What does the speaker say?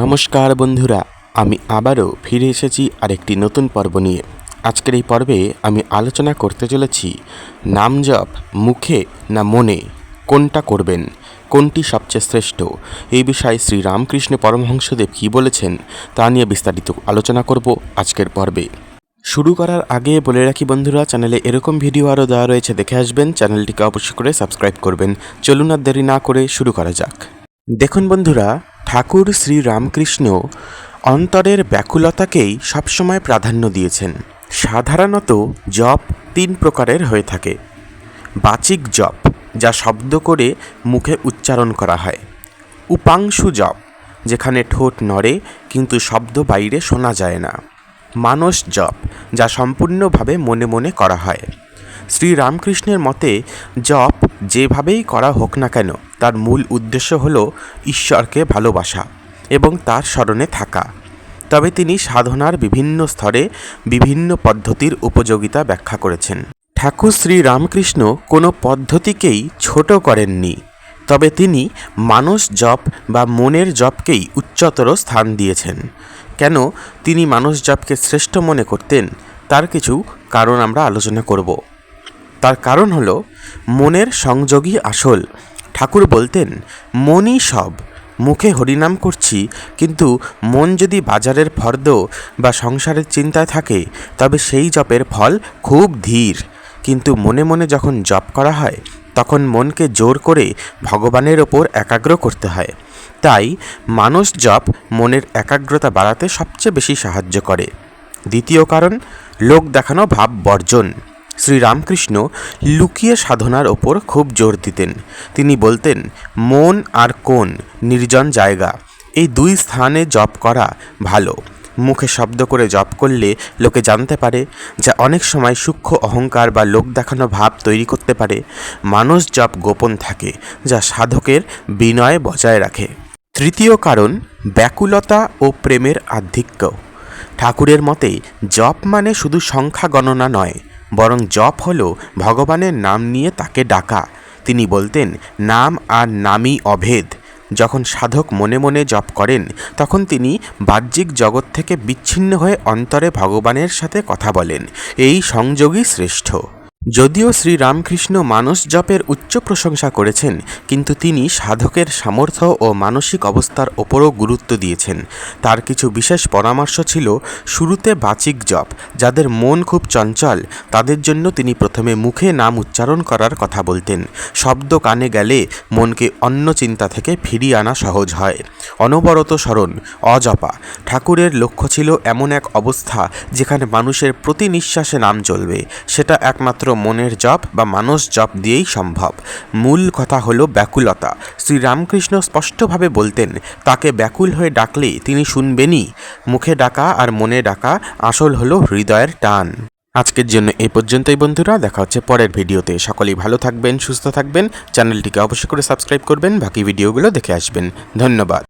নমস্কার বন্ধুরা, আমি আবারও ফিরে এসেছি আরেকটি নতুন পর্ব নিয়ে। আজকের এই পর্বে আমি আলোচনা করতে চলেছি নাম জপ মুখে না মনে, কোনটা করবেন, কোনটি সবচেয়ে শ্রেষ্ঠ। এই বিষয়ে শ্রী রামকৃষ্ণ পরমহংসদেব কী বলেছেন তা নিয়ে বিস্তারিত আলোচনা করব আজকের পর্বে। শুরু করার আগে বলে রাখি বন্ধুরা, চ্যানেলে এরকম ভিডিও আরও দেওয়া রয়েছে, দেখে আসবেন। চ্যানেলটিকে অবশ্যই করে সাবস্ক্রাইব করবেন। চলুন আর দেরি না করে শুরু করা যাক। দেখুন বন্ধুরা, ঠাকুর শ্রী রামকৃষ্ণ অন্তরের ব্যাকুলতাকেই সবসময় প্রাধান্য দিয়েছেন। সাধারণত জপ 3 প্রকারের হয়ে থাকে। বাচিক জপ, যা শব্দ করে মুখে উচ্চারণ করা হয়। উপাংশু জপ, যেখানে ঠোঁট নড়ে কিন্তু শব্দ বাইরে শোনা যায় না। মানস জপ, যা সম্পূর্ণভাবে মনে মনে করা হয়। শ্রী রামকৃষ্ণের মতে জপ যেভাবেই করা হোক না কেন, তার মূল উদ্দেশ্য হল ঈশ্বরকে ভালোবাসা এবং তার স্মরণে থাকা। তবে তিনি সাধনার বিভিন্ন স্তরে বিভিন্ন পদ্ধতির উপযোগিতা ব্যাখ্যা করেছেন। ঠাকুর শ্রী রামকৃষ্ণ কোনো পদ্ধতিকেই ছোট করেননি, তবে তিনি মানস জপ বা মনের জপকেই উচ্চতর স্থান দিয়েছেন। কেন তিনি মানস জপকে শ্রেষ্ঠ মনে করতেন, তার কিছু কারণ আমরা আলোচনা করব। তার কারণ হলো মনের সংযোগই আসল। ঠাকুর বলতেন, মনই সব। মুখে হরিনাম করছি, কিন্তু মন যদি বাজারের ফর্দ বা সংসারের চিন্তায় থাকে, তবে সেই জপের ফল খুব ধীর। কিন্তু মনে মনে যখন জপ করা হয়, তখন মনকে জোর করে ভগবানের ওপর একাগ্র করতে হয়। তাই মানস জপ মনের একাগ্রতা বাড়াতে সবচেয়ে বেশি সাহায্য করে। দ্বিতীয় কারণ, লোক দেখানো ভাব বর্জন। শ্রীরামকৃষ্ণ লুকিয়ে সাধনার ওপর খুব জোর দিতেন। তিনি বলতেন, মন আর কোন নির্জন জায়গা, এই 2 স্থানে জপ করা ভালো। মুখে শব্দ করে জপ করলে লোকে জানতে পারে, যা অনেক সময় সূক্ষ্ম অহংকার বা লোক দেখানো ভাব তৈরি করতে পারে। মানস জপ গোপন থাকে, যা সাধকের বিনয় বজায় রাখে। তৃতীয় কারণ, ব্যাকুলতা ও প্রেমের আধিক্য। ঠাকুরের মতে জপ মানে শুধু সংখ্যা গণনা নয়, বরং জপ হলো ভগবানের নাম নিয়ে তাকে ডাকা। তিনি বলতেন, নাম আর নামই অভেদ। যখন সাধক মনে মনে জপ করেন, তখন তিনি বাহ্যিক জগৎ থেকে বিচ্ছিন্ন হয়ে অন্তরে ভগবানের সাথে কথা বলেন। এই সংযোগই শ্রেষ্ঠ। যদিও শ্রী রামকৃষ্ণ মানস জপের উচ্চ প্রশংসা করেছেন, কিন্তু তিনি সাধকের সামর্থ্য ও মানসিক অবস্থার ওপরও গুরুত্ব দিয়েছেন। তার কিছু বিশেষ পরামর্শ ছিল, শুরুতে বাচিক জপ, যাদের মন খুব চঞ্চল, তাদের জন্য তিনি প্রথমে মুখে নাম উচ্চারণ করার কথা বলতেন। শব্দ কানে গেলে মনকে অন্য চিন্তা থেকে ফিরিয়ে আনা সহজ হয়। অনবরত স্মরণ, অজপা। ঠাকুরের লক্ষ্য ছিল এমন এক অবস্থা যেখানে মানুষের প্রতি নিঃশ্বাসে নাম চলবে। সেটা একমাত্র মনের জপ বা মানস জপ দিয়েই সম্ভব। মূল কথা হলো ব্যাকুলতা। শ্রীরামকৃষ্ণ স্পষ্টভাবে বলতেন, তাকে ব্যাকুল হয়ে ডাকলে তিনি শুনবেনই। মুখে ডাকা আর মনে ডাকা, আসল হলো হৃদয়ের টান। আজকের জন্য এই পর্যন্তই বন্ধুরা, দেখা হচ্ছে পরের ভিডিওতে। সকলেই ভালো থাকবেন, সুস্থ থাকবেন। চ্যানেলটিকে অবশ্যই করে সাবস্ক্রাইব করবেন, বাকি ভিডিওগুলো দেখে আসবেন। ধন্যবাদ।